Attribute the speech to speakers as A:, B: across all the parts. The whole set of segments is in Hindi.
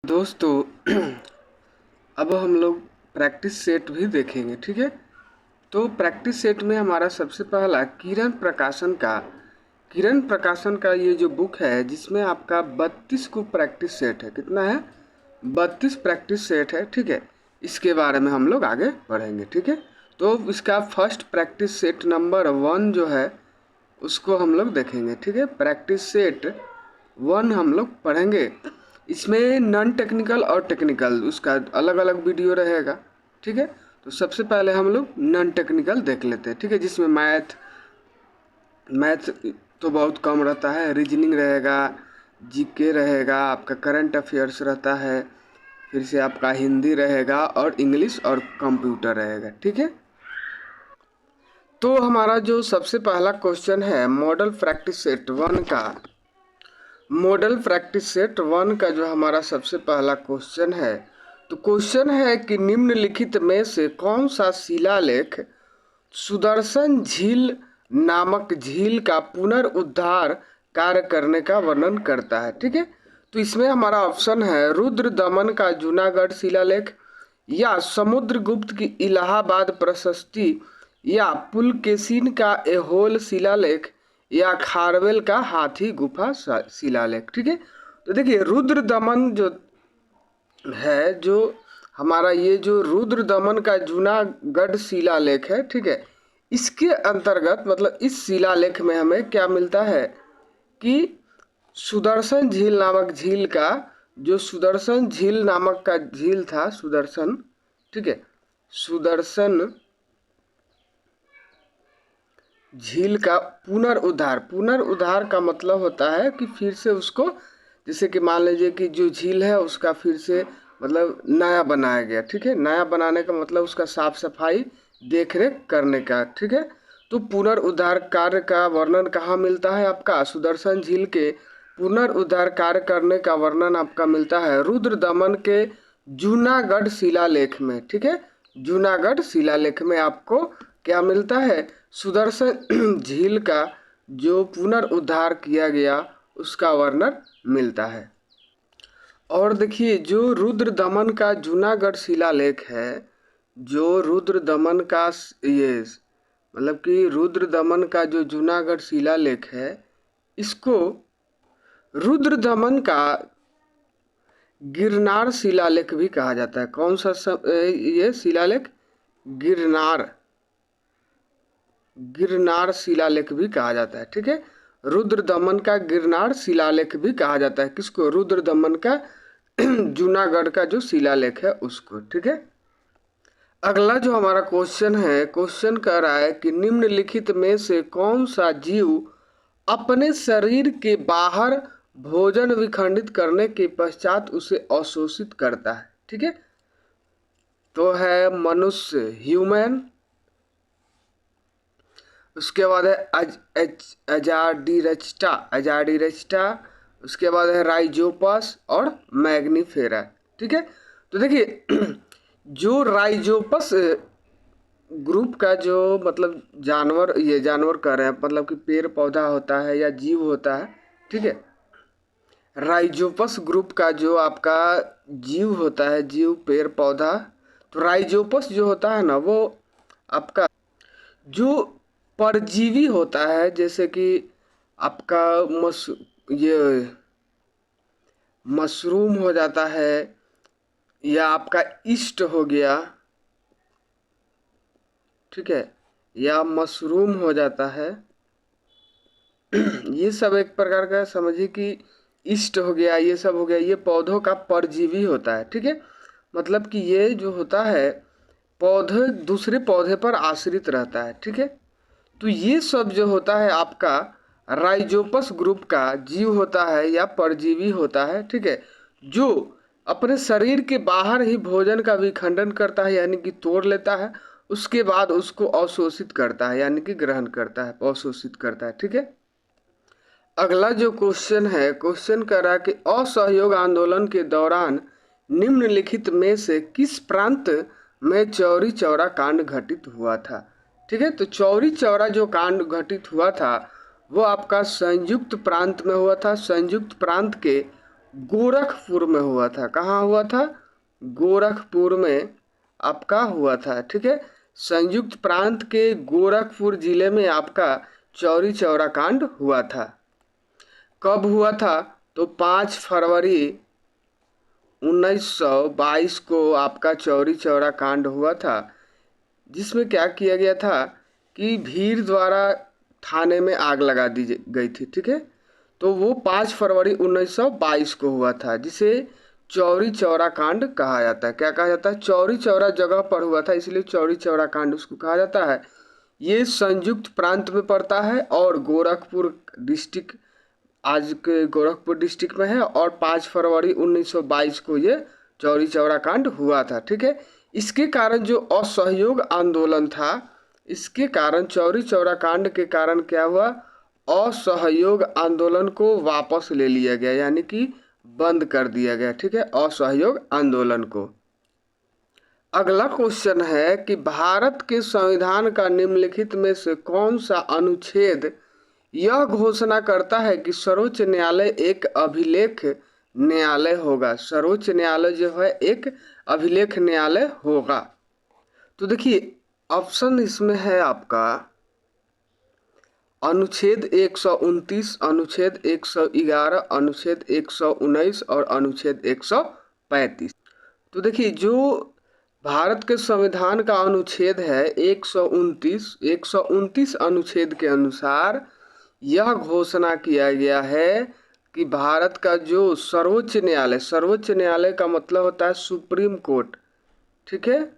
A: दोस्तों अब हम लोग प्रैक्टिस सेट भी देखेंगे, ठीक है। तो प्रैक्टिस सेट में हमारा सबसे पहला किरण प्रकाशन का ये जो बुक है, जिसमें आपका 32 को प्रैक्टिस सेट है। कितना है? 32 प्रैक्टिस सेट है, ठीक है। इसके बारे में हम लोग आगे बढ़ेंगे, ठीक है। तो इसका फर्स्ट प्रैक्टिस सेट नंबर 1 जो है उसको हम लोग देखेंगे, ठीक है। प्रैक्टिस सेट 1 हम लोग पढ़ेंगे। इसमें नॉन टेक्निकल और टेक्निकल उसका अलग अलग वीडियो रहेगा, ठीक है। तो सबसे पहले हम लोग नॉन टेक्निकल देख लेते हैं, ठीक है, जिसमें मैथ तो बहुत कम रहता है, रीजनिंग रहेगा, जीके रहेगा, आपका करंट अफेयर्स रहता है, फिर से आपका हिंदी रहेगा और इंग्लिश और कंप्यूटर रहेगा, ठीक है। तो हमारा जो सबसे पहला क्वेश्चन है मॉडल प्रैक्टिस सेट 1 का जो हमारा सबसे पहला क्वेश्चन है, तो क्वेश्चन है कि निम्नलिखित में से कौन सा शिलालेख सुदर्शन झील नामक झील का पुनरुद्धार कार्य करने का वर्णन करता है, ठीक है। तो इसमें हमारा ऑप्शन है रुद्र दमन का जूनागढ़ शिलालेख, या समुद्रगुप्त की इलाहाबाद प्रशस्ति, या पुलकेशिन का एहोल शिलालेख, या खारवेल का हाथी गुफा शिलालेख, ठीक है। तो देखिए रुद्र दमन जो है, जो हमारा ये जो रुद्र दमन का जूनागढ़ शिलालेख है, ठीक है, इसके अंतर्गत मतलब इस शिलालेख में हमें क्या मिलता है कि सुदर्शन झील नामक झील का जो सुदर्शन झील नामक का झील था, सुदर्शन, ठीक है, सुदर्शन झील का पुनरुद्धार का मतलब होता है कि फिर से उसको, जैसे कि मान लीजिए कि जो झील है उसका फिर से मतलब नया बनाया गया, ठीक है। नया बनाने का मतलब उसका साफ सफाई देख रेख करने का, ठीक है। तो पुनरुद्धार कार्य का वर्णन कहाँ मिलता है? आपका सुदर्शन झील के पुनरुद्धार कार्य करने का वर्णन आपका मिलता है रुद्र दमन के जूनागढ़ शिलालेख में, ठीक है। जूनागढ़ शिलालेख में आपको क्या मिलता है? सुदर्शन झील का जो पुनरुद्धार किया गया उसका वर्णन मिलता है। और देखिए जो रुद्र दमन का जूनागढ़ शिलालेख है, जो रुद्र दमन का ये मतलब कि रुद्र दमन का जो जूनागढ़ शिलालेख है, इसको रुद्र दमन का गिरनार शिलालेख भी कहा जाता है। कौन सा ये शिलालेख? गिरनार शिलालेख भी कहा जाता है, ठीक है। रुद्र दमन का गिरनार शिलालेख भी कहा जाता है। किसको? रुद्र दमन का जूनागढ़ का जो शिलालेख है उसको, ठीक है। अगला जो हमारा क्वेश्चन है, क्वेश्चन कह रहा है कि निम्नलिखित में से कौन सा जीव अपने शरीर के बाहर भोजन विखंडित करने के पश्चात उसे अवशोषित करता है, ठीक है। तो है मनुष्य, ह्यूमन, उसके बाद है अजाडिरस्टा, उसके बाद है राइजोपस और मैग्नीफेरा, ठीक है। तो देखिए जो राइजोपस ग्रुप का जो मतलब जानवर कह रहे हैं, मतलब कि पेड़ पौधा होता है या जीव होता है, ठीक है। राइजोपस ग्रुप का जो आपका जीव होता है, जीव पेड़ पौधा, तो राइजोपस जो होता है ना, वो आपका जो परजीवी होता है, जैसे कि आपका ये मशरूम हो जाता है, या आपका ईस्ट हो गया, ठीक है, या मशरूम हो जाता है ये सब एक प्रकार का समझिए कि ईस्ट हो गया, ये सब हो गया, ये पौधों का परजीवी होता है, ठीक है। मतलब कि ये जो होता है पौधे दूसरे पौधे पर आश्रित रहता है, ठीक है। तो ये सब जो होता है आपका राइजोपस ग्रुप का जीव होता है या परजीवी होता है, ठीक है, जो अपने शरीर के बाहर ही भोजन का विखंडन करता है, यानी कि तोड़ लेता है, उसके बाद उसको अवशोषित करता है, यानी कि ग्रहण करता है, अवशोषित करता है, ठीक है। अगला जो क्वेश्चन है, क्वेश्चन कर रहा है कि असहयोग आंदोलन के दौरान निम्नलिखित में से किस प्रांत में चौरी चौरा कांड घटित हुआ था, ठीक है। तो चौरी चौरा जो कांड घटित हुआ था वो आपका संयुक्त प्रांत में हुआ था। संयुक्त प्रांत के गोरखपुर में हुआ था। कहाँ हुआ था? गोरखपुर में आपका हुआ था। ठीक है, संयुक्त प्रांत के गोरखपुर जिले में आपका चौरी चौरा कांड हुआ था। कब हुआ था? तो 5 फरवरी 1922 को आपका चौरी चौरा कांड हुआ था, जिसमें क्या किया गया था कि भीड़ द्वारा थाने में आग लगा दी गई थी। ठीक है, तो वो 5 फरवरी 1922 को हुआ था, जिसे चौरी चौरा कांड कहा जाता है। क्या कहा जाता है? चौरी चौरा जगह पर हुआ था, इसलिए चौरी चौरा कांड उसको कहा जाता है। ये संयुक्त प्रांत में पड़ता है और गोरखपुर डिस्ट्रिक्ट, आज के गोरखपुर डिस्ट्रिक्ट में है, और 5 फरवरी 1922 को ये चौरी चौरा कांड हुआ था। ठीक है, इसके कारण जो असहयोग आंदोलन था, इसके कारण चौरी चौरा कांड के कारण क्या हुआ? असहयोग आंदोलन को वापस ले लिया गया, यानी कि बंद कर दिया गया। ठीक है, असहयोग आंदोलन को। अगला क्वेश्चन है कि भारत के संविधान का निम्नलिखित में से कौन सा अनुच्छेद यह घोषणा करता है कि सर्वोच्च न्यायालय एक अभिलेख न्यायालय होगा? सर्वोच्च न्यायालय जो है एक अभिलेख न्यायालय होगा। तो देखिए, ऑप्शन इसमें है आपका अनुच्छेद 129, अनुच्छेद 111, अनुच्छेद 119 और अनुच्छेद 135। तो देखिए, जो भारत के संविधान का अनुच्छेद है 129 अनुच्छेद के अनुसार यह घोषणा किया गया है कि भारत का जो सर्वोच्च न्यायालय, सर्वोच्च न्यायालय का मतलब होता है सुप्रीम कोर्ट। ठीक है,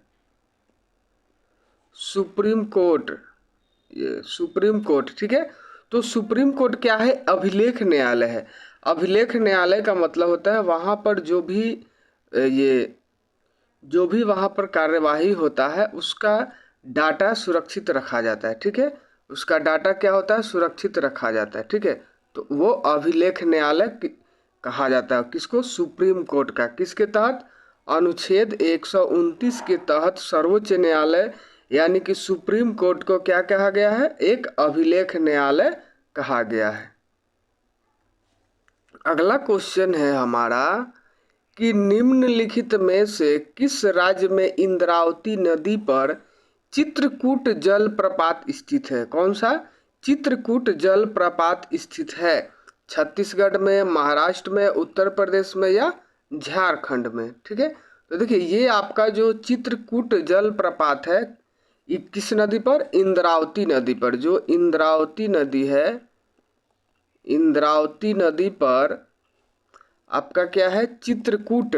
A: सुप्रीम कोर्ट, ये सुप्रीम कोर्ट। ठीक है, तो सुप्रीम कोर्ट क्या है? अभिलेख न्यायालय है। अभिलेख न्यायालय का मतलब होता है वहाँ पर जो भी वहाँ पर कार्यवाही होता है उसका डाटा सुरक्षित रखा जाता है। ठीक है, उसका डाटा क्या होता है? सुरक्षित रखा जाता है। ठीक है, तो वो अभिलेख न्यायालय कहा जाता है। किसको? सुप्रीम कोर्ट का। किसके तहत? अनुच्छेद 129 के तहत सर्वोच्च न्यायालय यानी कि सुप्रीम कोर्ट को क्या कहा गया है? एक अभिलेख न्यायालय कहा गया है। अगला क्वेश्चन है हमारा कि निम्नलिखित में से किस राज्य में इंद्रावती नदी पर चित्रकूट जलप्रपात स्थित है? कौन सा? चित्रकूट जलप्रपात स्थित है। छत्तीसगढ़ में, महाराष्ट्र में, उत्तर प्रदेश में या झारखंड में? ठीक है, तो देखिए, ये आपका जो चित्रकूट जलप्रपात है ये किस नदी पर? इंद्रावती नदी पर। जो इंद्रावती नदी है, इंद्रावती नदी पर आपका क्या है? चित्रकूट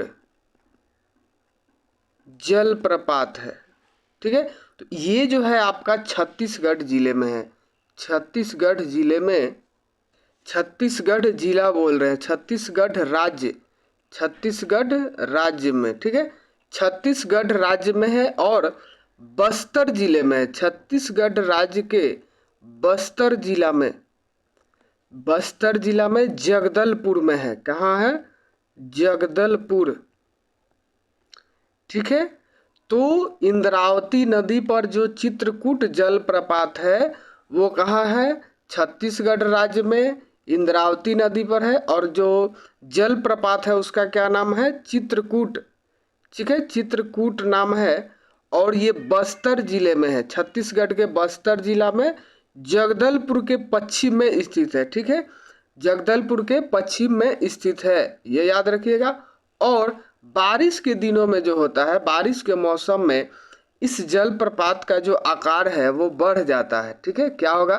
A: जलप्रपात है। ठीक है, तो ये जो है आपका छत्तीसगढ़ जिले में है। छत्तीसगढ़ जिले में, छत्तीसगढ़ जिला बोल रहे हैं, छत्तीसगढ़ राज्य, छत्तीसगढ़ राज्य में। ठीक है, छत्तीसगढ़ राज्य में है और बस्तर जिले में है। छत्तीसगढ़ राज्य के बस्तर जिला में, बस्तर जिला में जगदलपुर में है। कहाँ है? जगदलपुर। ठीक है, तो इंद्रावती नदी पर जो चित्रकूट जलप्रपात है वो कहाँ है? छत्तीसगढ़ राज्य में इंद्रावती नदी पर है, और जो जलप्रपात है उसका क्या नाम है? चित्रकूट। ठीक है, चित्रकूट नाम है, और ये बस्तर जिले में है। छत्तीसगढ़ के बस्तर जिला में जगदलपुर के पश्चिम में स्थित है। ठीक है, जगदलपुर के पश्चिम में स्थित है, ये याद रखिएगा। और बारिश के दिनों में जो होता है, बारिश के मौसम में इस जलप्रपात का जो आकार है वो बढ़ जाता है। ठीक है, क्या होगा?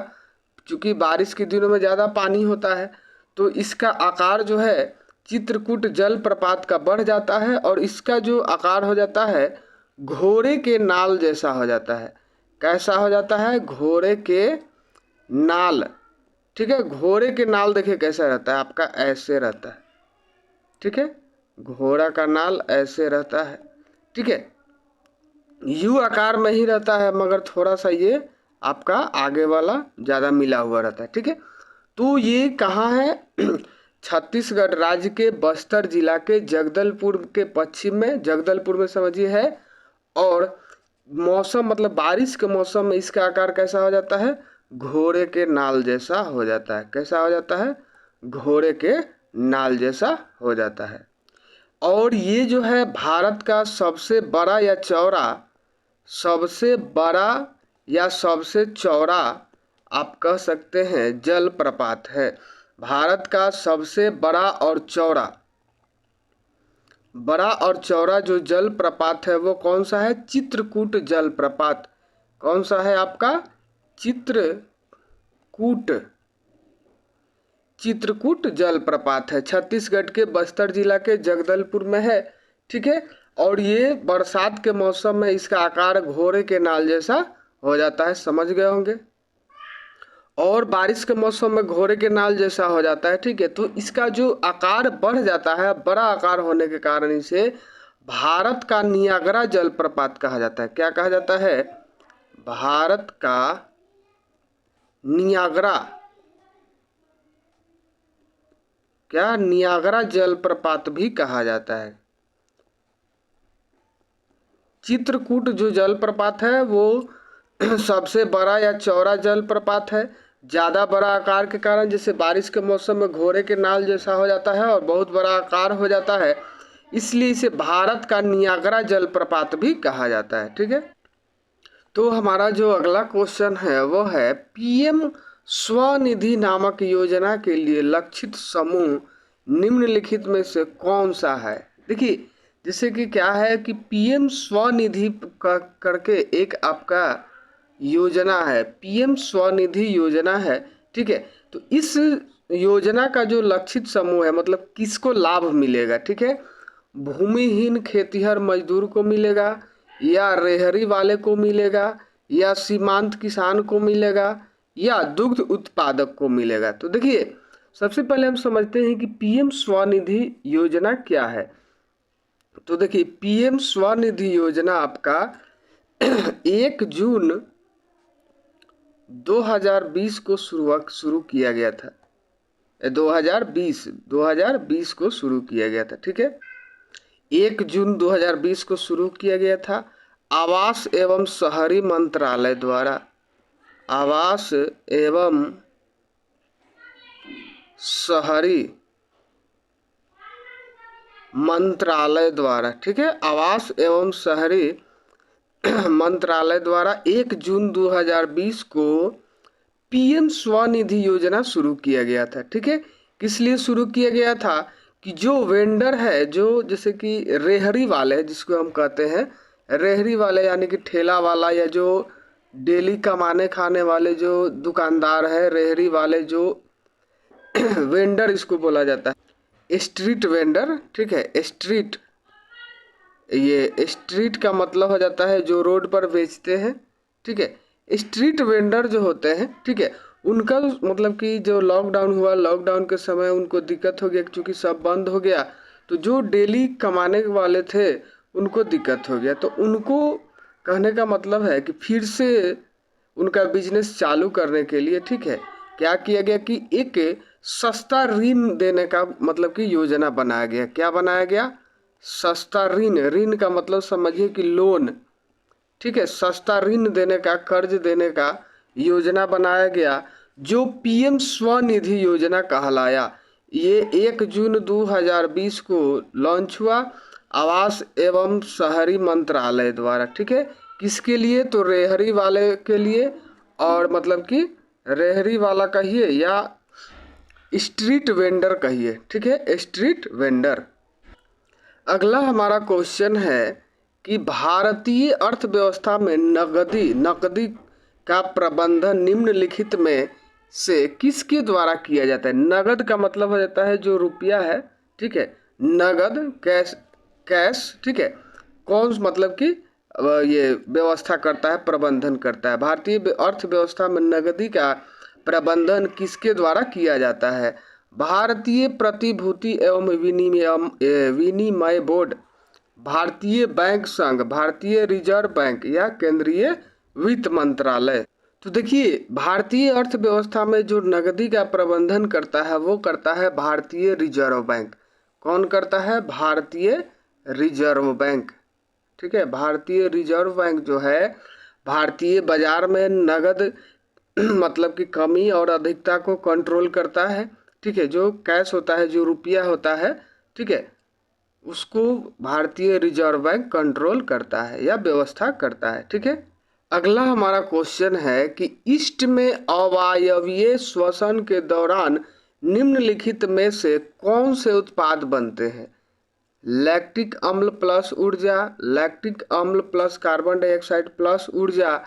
A: क्योंकि बारिश के दिनों में ज़्यादा पानी होता है तो इसका आकार जो है चित्रकूट जलप्रपात का बढ़ जाता है, और इसका जो आकार हो जाता है घोड़े के नाल जैसा हो जाता है। कैसा हो जाता है? घोड़े के नाल। ठीक है, घोड़े के नाल देखिए कैसा रहता है आपका? ऐसे रहता है। ठीक है, घोड़ा का नाल ऐसे रहता है। ठीक है, यू आकार में ही रहता है, मगर थोड़ा सा ये आपका आगे वाला ज़्यादा मिला हुआ रहता है। ठीक है, तो ये कहाँ है? छत्तीसगढ़ राज्य के बस्तर जिला के जगदलपुर के पश्चिम में, जगदलपुर में समझिए है। और मौसम मतलब बारिश के मौसम में इसका आकार कैसा हो जाता है? घोड़े के नाल जैसा हो जाता है। कैसा हो जाता है? घोड़े के नाल जैसा हो जाता है। और ये जो है भारत का सबसे बड़ा या चौड़ा, सबसे बड़ा या सबसे चौड़ा आप कह सकते हैं जलप्रपात है। भारत का सबसे बड़ा और चौड़ा जो जलप्रपात है वो कौन सा है? चित्रकूट जलप्रपात। कौन सा है आपका? चित्रकूट जलप्रपात है। छत्तीसगढ़ के बस्तर जिला के जगदलपुर में है। ठीक है। और ये बरसात के मौसम में इसका आकार घोड़े के नाल जैसा हो जाता है, समझ गए होंगे। और बारिश के मौसम में घोड़े के नाल जैसा हो जाता है। ठीक है। तो इसका जो आकार बढ़ जाता है, बड़ा आकार होने के कारण इसे भारत का नियाग्रा जलप्रपात कहा जाता है। क्या कहा जाता है? भारत का नियाग्रा, क्या नियाग्रा जलप्रपात भी कहा जाता है। चित्रकूट जो जलप्रपात है वो सबसे बड़ा या चौड़ा जलप्रपात है। ज़्यादा बड़ा आकार के कारण जैसे बारिश के मौसम में घोड़े के नाल जैसा हो जाता है और बहुत बड़ा आकार हो जाता है, इसलिए इसे भारत का नियाग्रा जलप्रपात भी कहा जाता है। ठीक है। तो हमारा जो अगला क्वेश्चन है वो है पीएम स्वनिधि नामक योजना के लिए लक्षित समूह निम्नलिखित में से कौन सा है? देखिए, जैसे कि क्या है कि पीएम स्वनिधि करके एक आपका योजना है, पीएम स्वनिधि योजना है। ठीक है। तो इस योजना का जो लक्षित समूह है, मतलब किसको लाभ मिलेगा? ठीक है। भूमिहीन खेतिहर मजदूर को मिलेगा, या रेहड़ी वाले को मिलेगा, या सीमांत किसान को मिलेगा, या दुग्ध उत्पादक को मिलेगा। तो देखिए, सबसे पहले हम समझते हैं कि पीएम स्वनिधि योजना क्या है। तो देखिए, पीएम स्वनिधि योजना आपका 1 जून 2020 को शुरू किया गया था। 2020 को शुरू किया गया था। ठीक है। 1 जून 2020 को शुरू किया गया था। आवास एवं शहरी मंत्रालय द्वारा, आवास एवं शहरी मंत्रालय द्वारा, ठीक है, आवास एवं शहरी मंत्रालय द्वारा 1 जून 2020 को पीएम स्वनिधि योजना शुरू किया गया था। ठीक है। किस लिए शुरू किया गया था? कि जो वेंडर है, जो जैसे कि रेहड़ी वाले जिसको हम कहते हैं, रेहड़ी वाले यानी कि ठेला वाला, या जो डेली कमाने खाने वाले जो दुकानदार है, रेहड़ी वाले जो वेंडर इसको बोला जाता है, स्ट्रीट वेंडर। ठीक है। स्ट्रीट का मतलब हो जाता है जो रोड पर बेचते हैं। ठीक है। स्ट्रीट वेंडर जो होते हैं, ठीक है, उनका मतलब कि जो लॉकडाउन हुआ, लॉकडाउन के समय उनको दिक्कत हो गया क्योंकि सब बंद हो गया, तो जो डेली कमाने वाले थे उनको दिक्कत हो गया। तो उनको कहने का मतलब है कि फिर से उनका बिजनेस चालू करने के लिए, ठीक है, क्या किया गया कि एक सस्ता ऋण देने का मतलब कि योजना बनाया गया। क्या बनाया गया? सस्ता ऋण। ऋण का मतलब समझिए कि लोन। ठीक है। सस्ता ऋण देने का, कर्ज देने का योजना बनाया गया, जो पीएम स्वनिधि योजना कहलाया। ये 1 जून 2020 को लॉन्च हुआ आवास एवं शहरी मंत्रालय द्वारा। ठीक है। किसके लिए? तो रेहड़ी वाले के लिए, और मतलब कि रेहड़ी वाला कहिए या स्ट्रीट वेंडर कहिए। ठीक है। Street vendor. अगला हमारा क्वेश्चन है कि भारतीय अर्थव्यवस्था में नकदी का प्रबंधन निम्नलिखित में से किसके द्वारा किया जाता है? नगद का मतलब हो जाता है जो रुपया है। ठीक है। नगद, कैश। ठीक है। कौन मतलब कि ये व्यवस्था करता है, प्रबंधन करता है। भारतीय अर्थव्यवस्था में नकदी का प्रबंधन किसके द्वारा किया जाता है? भारतीय प्रतिभूति एवं विनिमय बोर्ड, भारतीय बैंक संघ, भारतीय रिजर्व बैंक, या केंद्रीय वित्त मंत्रालय। तो देखिए, भारतीय अर्थव्यवस्था में जो नकदी का प्रबंधन करता है वो करता है भारतीय रिजर्व बैंक। कौन करता है? भारतीय रिजर्व बैंक। ठीक है। भारतीय रिजर्व बैंक जो है भारतीय बाजार में नगद मतलब कि कमी और अधिकता को कंट्रोल करता है। ठीक है, जो कैश होता है, जो रुपया होता है, ठीक है, उसको भारतीय रिजर्व बैंक कंट्रोल करता है या व्यवस्था करता है। ठीक है, अगला हमारा क्वेश्चन है कि ईस्ट में अवायवीय श्वसन के दौरान निम्नलिखित में से कौन से उत्पाद बनते हैं? लैक्टिक अम्ल प्लस ऊर्जा, लैक्टिक अम्ल प्लस कार्बन डाइऑक्साइड प्लस ऊर्जा,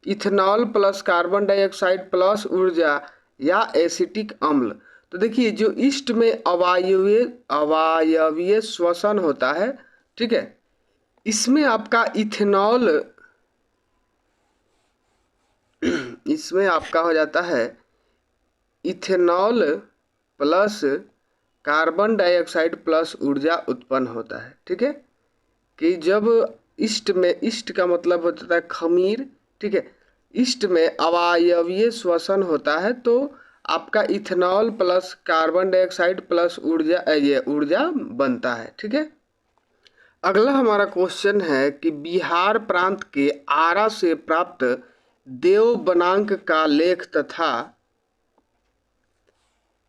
A: ethanol plus carbon dioxide plus ऊर्जा, या एसिटिक अम्ल। तो देखिए, जो ईस्ट में अवायवीय श्वसन होता है, ठीक है, इसमें आपका इथेनॉल, इसमें आपका हो जाता है ethanol plus carbon dioxide plus ऊर्जा उत्पन्न होता है। ठीक है, कि जब ईस्ट में, ईस्ट का मतलब होता है खमीर, ठीक है, ईस्ट में अवायवीय श्वसन होता है तो आपका ethanol plus carbon dioxide plus ऊर्जा, ये ऊर्जा बनता है। ठीक है, अगला हमारा क्वेश्चन है कि बिहार प्रांत के आरा से प्राप्त देव बनांक का लेख तथा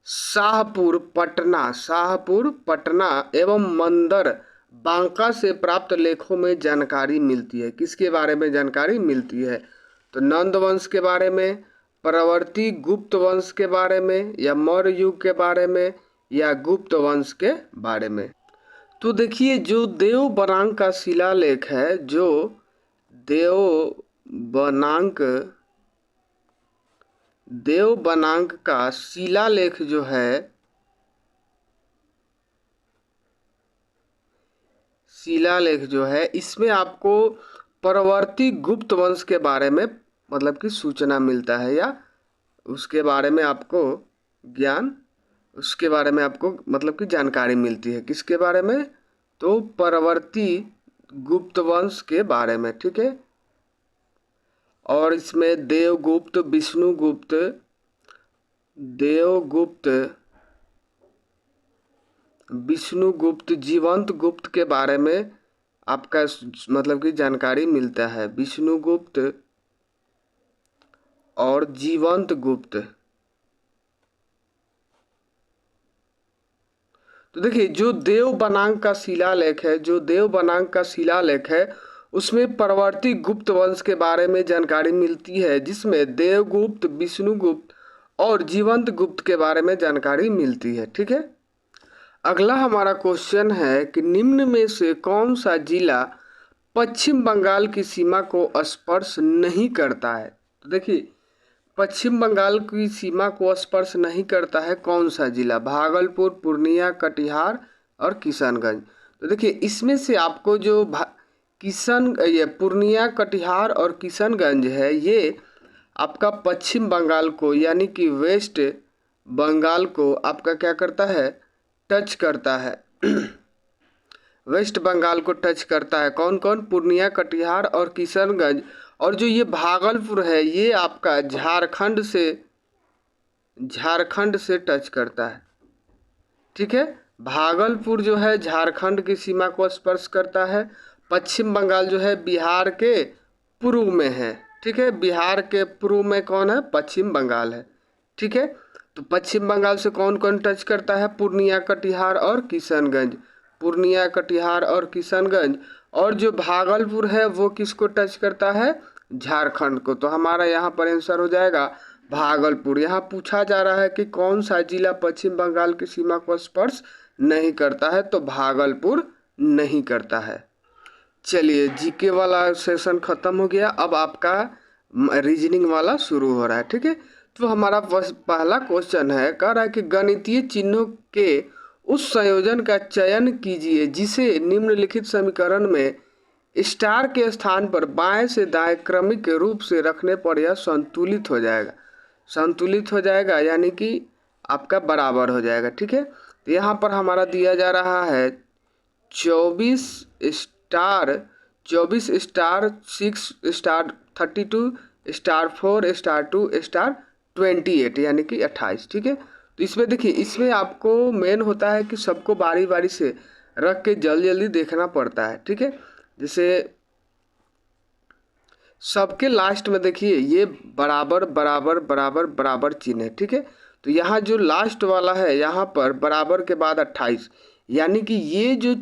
A: शाहपुर पटना एवं मंदर बांका से प्राप्त लेखों में जानकारी मिलती है। किसके बारे में जानकारी मिलती है? तो नंद वंश के बारे में, परवर्ती गुप्त वंश के बारे में, या मौर्य युग के बारे में, या गुप्त वंश के बारे में। तो देखिए, जो देव बनांक का शिलालेख है, जो देव बनांक का शिलालेख जो है, इसमें आपको परवर्ती गुप्त वंश के बारे में मतलब कि सूचना मिलता है, या उसके बारे में आपको ज्ञान, उसके बारे में आपको मतलब कि जानकारी मिलती है। किसके बारे में? तो परवर्ती गुप्त वंश के बारे में। ठीक है, और इसमें देवगुप्त, विष्णुगुप्त, जीवंत गुप्त के बारे में आपका मतलब कि जानकारी मिलता है। विष्णुगुप्त और जीवंत गुप्त। तो देखिए, जो देव बनांक का शिलालेख है, उसमें परवर्ती गुप्त वंश के बारे में जानकारी मिलती है, जिसमें देवगुप्त, विष्णुगुप्त और जीवंत गुप्त के बारे में जानकारी मिलती है। ठीक है, अगला हमारा क्वेश्चन है कि निम्न में से कौन सा जिला पश्चिम बंगाल की सीमा को स्पर्श नहीं करता है? तो देखिए, पश्चिम बंगाल की सीमा को स्पर्श नहीं करता है कौन सा जिला? भागलपुर, पूर्णिया, कटिहार और किशनगंज। तो देखिए, इसमें से आपको जो ये पूर्णिया, कटिहार और किशनगंज है, ये आपका पश्चिम बंगाल को यानी कि वेस्ट बंगाल को आपका क्या करता है? टच करता है। वेस्ट बंगाल को टच करता है। कौन कौन? पूर्णिया, कटिहार और किशनगंज। और जो ये भागलपुर है, ये आपका झारखंड से टच करता है। ठीक है, भागलपुर जो है झारखंड की सीमा को स्पर्श करता है। पश्चिम बंगाल जो है बिहार के पूर्व में है। ठीक है, बिहार के पूर्व में कौन है? पश्चिम बंगाल है। ठीक है, तो पश्चिम बंगाल से कौन कौन टच करता है? पूर्णिया, कटिहार और किशनगंज। पूर्णिया, कटिहार और किशनगंज। और जो भागलपुर है वो किसको टच करता है? झारखंड को। तो हमारा यहाँ पर आंसर हो जाएगा भागलपुर। यहाँ पूछा जा रहा है कि कौन सा जिला पश्चिम बंगाल की सीमा को स्पर्श नहीं करता है, तो भागलपुर नहीं करता है। चलिए, जीके वाला सेशन खत्म हो गया, अब आपका रीजनिंग वाला शुरू हो रहा है। ठीक है, तो हमारा पहला क्वेश्चन है, कह रहा है कि गणितीय चिन्हों के उस संयोजन का चयन कीजिए जिसे निम्नलिखित समीकरण में स्टार के स्थान पर बाएं से दाएं क्रमिक रूप से रखने पर यह संतुलित हो जाएगा, यानी कि आपका बराबर हो जाएगा। ठीक है, तो यहाँ पर हमारा दिया जा रहा है 24 star 6 star 32 star 4 star 2 star 28 यानी कि 28। ठीक है, तो इसमें देखिए, इसमें आपको मेन होता है कि सबको बारी बारी से रख के जल्दी देखना पड़ता है। ठीक है, जैसे सबके लास्ट में देखिए ये बराबर बराबर बराबर बराबर चिन्ह है। ठीक है, तो यहाँ जो लास्ट वाला है यहाँ पर बराबर के बाद 28, यानी कि ये जो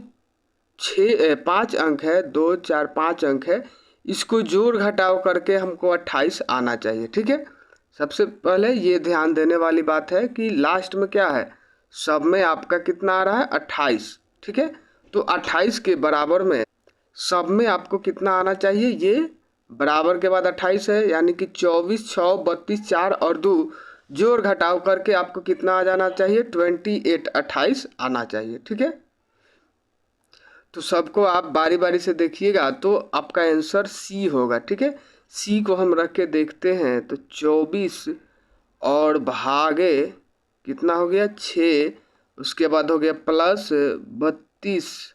A: 5 अंक है, 2 4 5 अंक है, इसको जोड़ घटाव करके हमको 28 आना चाहिए। ठीक है, सबसे पहले ये ध्यान देने वाली बात है कि लास्ट में क्या है, सब में आपका कितना आ रहा है 28। ठीक है, तो 28 के बराबर में सब में आपको कितना आना चाहिए, ये बराबर के बाद 28 है, यानी कि 24 6 32 4 और 2 जोड़ घटाव करके आपको कितना आ जाना चाहिए 28 28 आना चाहिए। ठीक है, तो सबको आप बारी बारी से देखिएगा तो आपका आंसर सी होगा। ठीक है, सी को हम रख के देखते हैं तो 24 और भागे कितना हो गया 6, उसके बाद हो गया प्लस 32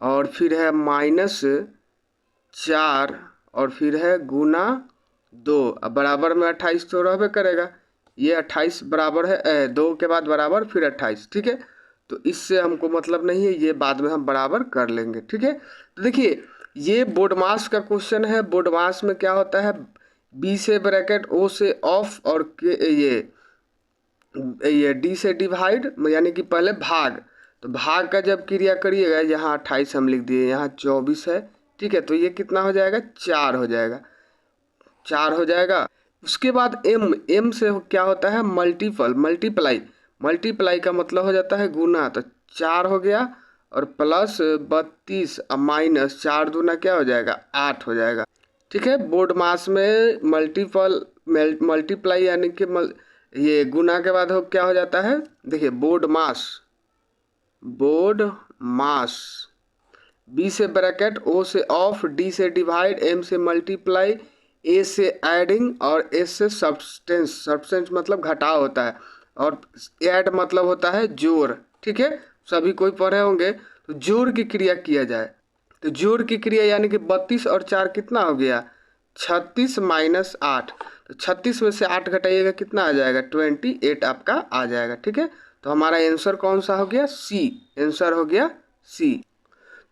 A: और फिर है -4 और फिर है गुना 2। अब बराबर में 28 तो रहबे करेगा, ये 28 बराबर है 2 के बाद बराबर फिर 28। ठीक है, तो इससे हमको मतलब नहीं है, ये बाद में हम बराबर कर लेंगे। ठीक है, तो देखिए ये बोर्डमास का क्वेश्चन है। बोर्डमास में क्या होता है, बी से ब्रैकेट, ओ से ऑफ और के ये डी से डिवाइड, यानी कि पहले भाग, तो भाग का जब क्रिया करिएगा, यहाँ 28 हम लिख दिए, यहाँ 24 है। ठीक है, तो ये कितना हो जाएगा 4 हो जाएगा, 4 हो जाएगा। उसके बाद एम से क्या होता है मल्टीपल, मल्टीप्लाई का मतलब हो जाता है गुना, तो 4 हो गया और प्लस 32 और माइनस 4 दूना क्या हो जाएगा 8 हो जाएगा। ठीक है, बोर्ड मास में मल्टीप्लाई यानी कि ये गुना के बाद क्या हो जाता है, देखिए बोर्ड मास, बी से ब्रैकेट, ओ से ऑफ, डी से डिवाइड, एम से मल्टीप्लाई, ए से एडिंग और एस से सब्सटेंस मतलब घटाव होता है, और ऐड मतलब होता है जोड़। ठीक है, सभी कोई पढ़े होंगे, तो जोड़ की क्रिया किया जाए, तो जोड़ की क्रिया यानी कि 32 और 4 कितना हो गया 36 माइनस 8, तो 36 में से 8 घटाइएगा कितना आ जाएगा 28 आपका आ जाएगा। ठीक है, तो हमारा आंसर कौन सा हो गया सी, आंसर हो गया सी।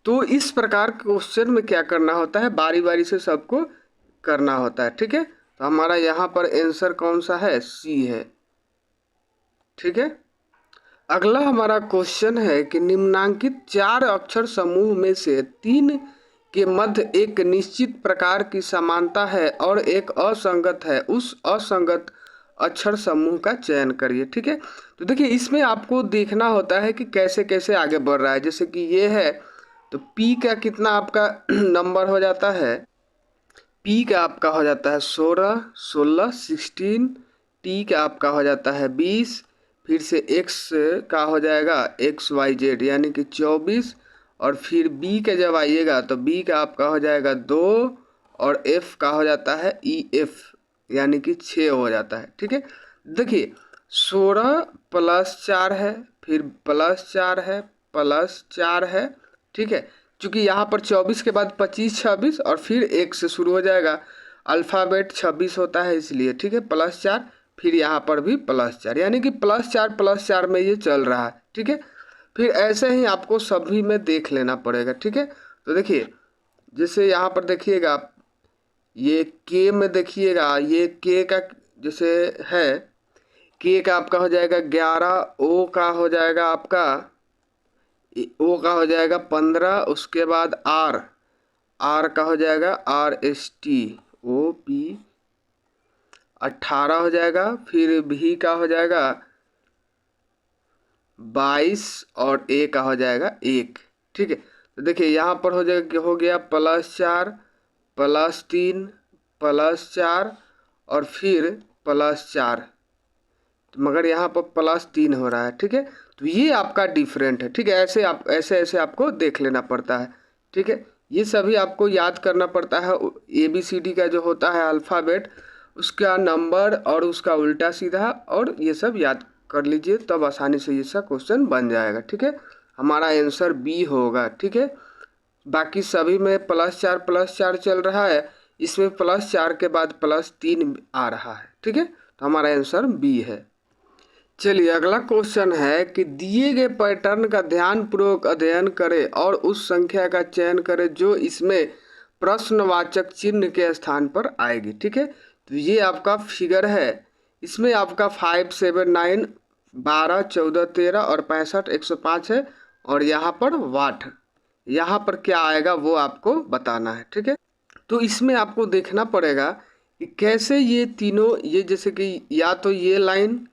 A: तो इस प्रकार के क्वेश्चन में क्या करना होता है, बारी बारी से सबको करना होता है। ठीक है, तो हमारा यहाँ पर आंसर कौन सा है सी है। ठीक है, अगला हमारा क्वेश्चन है कि निम्नांकित 4 अक्षर समूह में से 3 के मध्य एक निश्चित प्रकार की समानता है और एक असंगत है, उस असंगत अक्षर समूह का चयन करिए। ठीक है, तो देखिए इसमें आपको देखना होता है कि कैसे कैसे आगे बढ़ रहा है। जैसे कि ये है तो P का कितना आपका नंबर हो जाता है, P का आपका हो जाता है 16 16, T का आपका हो जाता है 20, फिर से X का हो जाएगा XYZ यानी कि 24, और फिर B का जब आइएगा तो B का आपका हो जाएगा 2 और F का हो जाता है EF यानी कि 6 हो जाता है। ठीक है, देखिए 16 प्लस 4 है, फिर प्लस 4 है, प्लस 4 है। ठीक है, क्योंकि यहाँ पर 24 के बाद 25 26 और फिर 1 से शुरू हो जाएगा, अल्फ़ाबेट 26 होता है इसलिए। ठीक है, प्लस 4, फिर यहाँ पर भी प्लस 4, यानी कि प्लस 4 में ये चल रहा है। ठीक है, फिर ऐसे ही आपको सभी में देख लेना पड़ेगा। ठीक है, तो देखिए जैसे यहाँ पर देखिएगा आप, ये के में देखिएगा, ये के का जैसे है, के का आपका हो जाएगा 11, ओ का हो जाएगा आपका, ओ का हो जाएगा 15, उसके बाद आर का हो जाएगा RSTOP 18 हो जाएगा, फिर भी का हो जाएगा 22 और ए का हो जाएगा 1। ठीक है, तो देखिए यहाँ पर हो गया प्लस 4 प्लस 3 प्लस 4 और फिर प्लस 4, मगर यहाँ पर प्लस 3 हो रहा है। ठीक है, तो ये आपका डिफरेंट है। ठीक है, ऐसे आपको देख लेना पड़ता है। ठीक है, ये सभी आपको याद करना पड़ता है। ABCD का जो होता है अल्फ़ाबेट, उसका नंबर और उसका उल्टा सीधा, और ये सब याद कर लीजिए, तब आसानी से ये सब क्वेश्चन बन जाएगा। ठीक है, हमारा आंसर बी होगा। ठीक है, बाकी सभी में प्लस 4 चल रहा है, इसमें प्लस 4 के बाद प्लस 3 आ रहा है। ठीक है, तो हमारा आंसर बी है। चलिए अगला क्वेश्चन है कि दिए गए पैटर्न का ध्यानपूर्वक अध्ययन करें और उस संख्या का चयन करें जो इसमें प्रश्नवाचक चिन्ह के स्थान पर आएगी। ठीक है, तो ये आपका फिगर है, इसमें आपका 5, 7, 9, 12, 14, 13 और 65, 105 है। और यहाँ पर वाट, यहाँ पर क्या आएगा वो आपको बताना है, ठीक है। तो इसमें आपको देखना पड़ेगा कि कैसे ये तीनों, ये जैसे कि या तो ये लाइन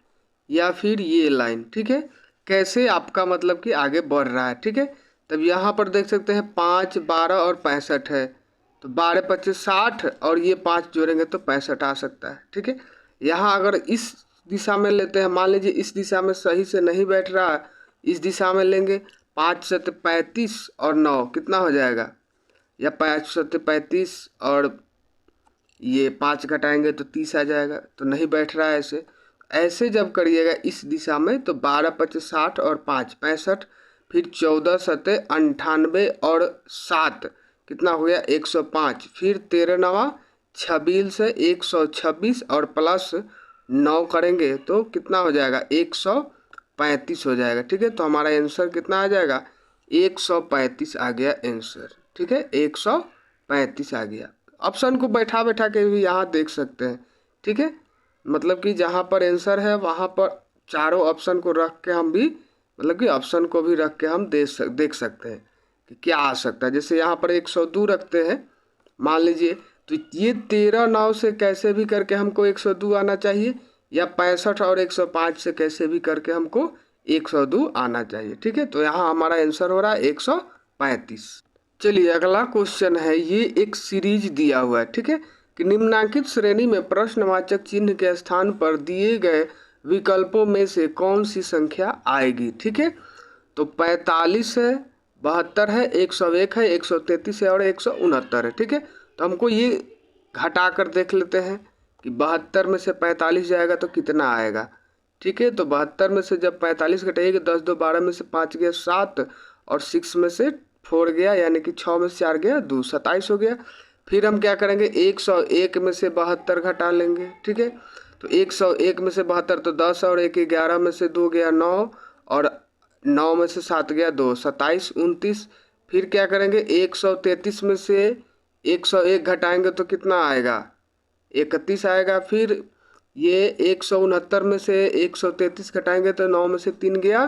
A: या फिर ये लाइन, ठीक है, कैसे आपका मतलब कि आगे बढ़ रहा है, ठीक है। तब यहाँ पर देख सकते हैं 5, 12 और 65 है, तो 12, 25, 60 और ये 5 जोड़ेंगे तो 65 आ सकता है, ठीक है। यहाँ अगर इस दिशा में लेते हैं, मान लीजिए इस दिशा में सही से नहीं बैठ रहा है, इस दिशा में लेंगे, 5 7 35 और 9 कितना हो जाएगा, या 5 7 35 और ये 5 घटाएंगे तो 30 आ जाएगा, तो नहीं बैठ रहा है ऐसे। ऐसे जब करिएगा इस दिशा में तो 12, 25, 60 और 5 65, फिर 14 7 98 और 7 कितना हो गया 105, फिर 13 9 26 से 126 और प्लस 9 करेंगे तो कितना हो जाएगा 135 हो जाएगा, ठीक है। तो हमारा आंसर कितना आ जाएगा 135 आ गया आंसर, ठीक है, 135 आ गया। ऑप्शन को बैठा बैठा के भी यहाँ देख सकते हैं, ठीक है। मतलब कि जहाँ पर आंसर है वहाँ पर चारों ऑप्शन को रख के हम भी, मतलब कि ऑप्शन को भी रख के हम देख सकते हैं कि क्या आ सकता है। जैसे यहाँ पर 102 रखते हैं मान लीजिए, तो ये 13 9 से कैसे भी करके हमको 102 आना चाहिए, या 65 और 105 से कैसे भी करके हमको 102 आना चाहिए, ठीक है। तो यहाँ हमारा आंसर हो रहा है 135। चलिए अगला क्वेश्चन है, ये एक सीरीज दिया हुआ है, ठीक है, कि निम्नांकित श्रेणी में प्रश्नवाचक चिन्ह के स्थान पर दिए गए विकल्पों में से कौन सी संख्या आएगी, ठीक है। तो 45 है, 72 है, 101 है, 133 है और 169 है, ठीक है। तो हमको ये घटा कर देख लेते हैं कि 72 में से 45 जाएगा तो कितना आएगा, ठीक है। तो 72 में से जब 45 घटाइएगा, 10 2 12 में से 5 गया 7 और 6 में से 4 गया, यानी कि 6 में से 4 गया 2, 27 हो गया। फिर हम क्या करेंगे 101 में से 72 घटा लेंगे, ठीक है। तो 101 में से 72 तो 10 और 1 11 में से 2 गया 9 और 9 में से 7 गया 2, 27 29। फिर क्या करेंगे 133 में से 101 घटाएंगे तो कितना आएगा 31 आएगा। फिर ये 169 में से 133 घटाएंगे तो 9 में से 3 गया,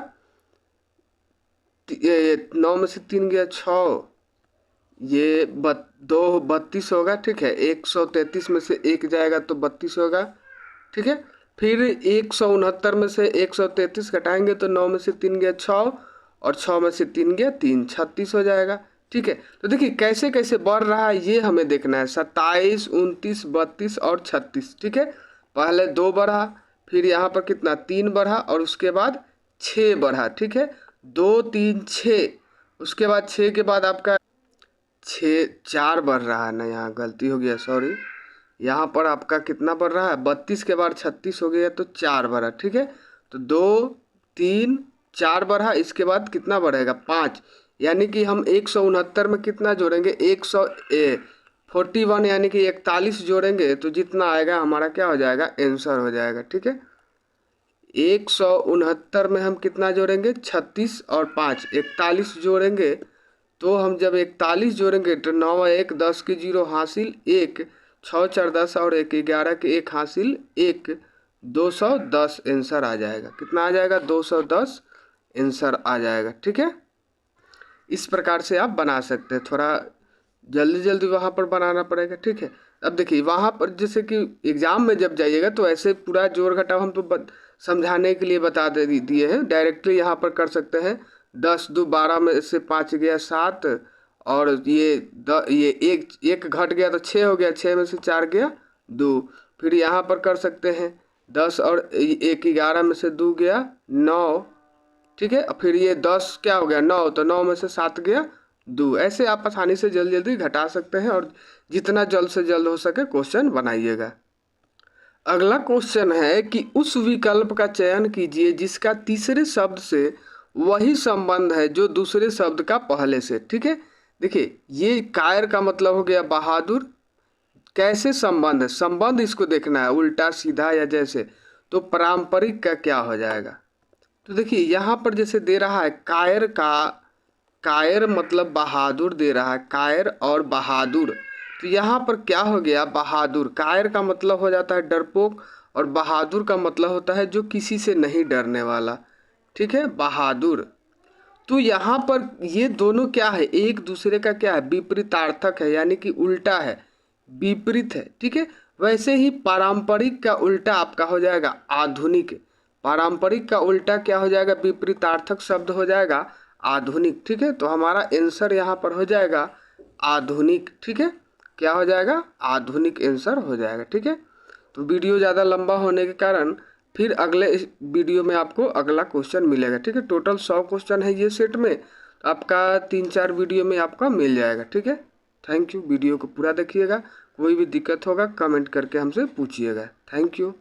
A: 9 में से 3 गया 6, ये 32 होगा, ठीक है। 133 में से 1 जाएगा तो 32 होगा, ठीक है। फिर 169 में से 133 घटाएंगे तो 9 में से 3 गया 6 और 6 में से 3 गया 3, 36 हो जाएगा, ठीक है। तो देखिए कैसे कैसे बढ़ रहा है ये हमें देखना है, 27 29 32 और 36, ठीक है। पहले 2 बढ़ा, फिर यहाँ पर कितना 3 बढ़ा और उसके बाद 6 बढ़ा, ठीक है, 2 3 6, उसके बाद 6 के बाद आपका 6 4 बढ़ रहा है ना, यहाँ गलती हो गया सॉरी, यहाँ पर आपका कितना बढ़ रहा है 32 के बाद 36 हो गया तो 4 बढ़ा, ठीक है। तो 2 3 4 बढ़ा, इसके बाद कितना बढ़ेगा 5, यानी कि हम 169 में कितना जोड़ेंगे 41 यानी कि 41 जोड़ेंगे तो जितना आएगा हमारा क्या हो जाएगा आंसर हो जाएगा, ठीक है। 169 में हम कितना जोड़ेंगे 36 और 5 41 जोड़ेंगे, तो हम जब 41 जोड़ेंगे तो 9 1 10 की 0 हासिल 1, 6 4 10 और 1 11 के 1 हासिल 1, 210 आंसर आ जाएगा। कितना आ जाएगा 210 आंसर आ जाएगा, ठीक है। इस प्रकार से आप बना सकते हैं, थोड़ा जल्दी जल्दी वहाँ पर बनाना पड़ेगा, ठीक है। अब देखिए वहाँ पर जैसे कि एग्ज़ाम में जब जाइएगा तो ऐसे पूरा जोड़ घटाव हम तो समझाने के लिए बता दिए हैं, डायरेक्टली यहाँ पर कर सकते हैं। 10 2 12 में से 5 गया 7 और ये एक घट गया तो 6 हो गया, 6 में से 4 गया 2। फिर यहाँ पर कर सकते हैं 10 और 1 11 में से 2 गया 9, ठीक है। फिर ये 10 क्या हो गया 9, तो 9 में से 7 गया 2। ऐसे आप आसानी से जल्दी जल्दी घटा सकते हैं और जितना जल्द से जल्द हो सके क्वेश्चन बनाइएगा। अगला क्वेश्चन है कि उस विकल्प का चयन कीजिए जिसका तीसरे शब्द से वही संबंध है जो दूसरे शब्द का पहले से, ठीक है। देखिए ये कायर का मतलब हो गया बहादुर, कैसे संबंध है, संबंध इसको देखना है उल्टा सीधा या जैसे, तो पारंपरिक का क्या हो जाएगा। तो देखिए यहाँ पर जैसे दे रहा है कायर का, कायर मतलब बहादुर दे रहा है, कायर और बहादुर, तो यहाँ पर क्या हो गया बहादुर, कायर का मतलब हो जाता है डरपोक और बहादुर का मतलब होता है जो किसी से नहीं डरने वाला। ठीक है, बहादुर। तो यहाँ पर ये दोनों क्या है, एक दूसरे का क्या है, विपरीतार्थक है, यानी कि उल्टा है, विपरीत है। ठीक है, वैसे ही पारंपरिक का उल्टा आपका हो जाएगा आधुनिक। पारंपरिक का उल्टा क्या हो जाएगा, विपरीतार्थक शब्द हो जाएगा आधुनिक। ठीक है, तो हमारा आंसर यहाँ पर हो जाएगा आधुनिक। ठीक है, क्या हो जाएगा, आधुनिक आंसर हो जाएगा। ठीक है, तो वीडियो ज़्यादा लंबा होने के कारण फिर अगले इस वीडियो में आपको अगला क्वेश्चन मिलेगा। ठीक है, टोटल 100 क्वेश्चन है ये सेट में, तो आपका 3-4 वीडियो में आपका मिल जाएगा। ठीक है, थैंक यू। वीडियो को पूरा देखिएगा, कोई भी दिक्कत होगा कमेंट करके हमसे पूछिएगा। Thank you.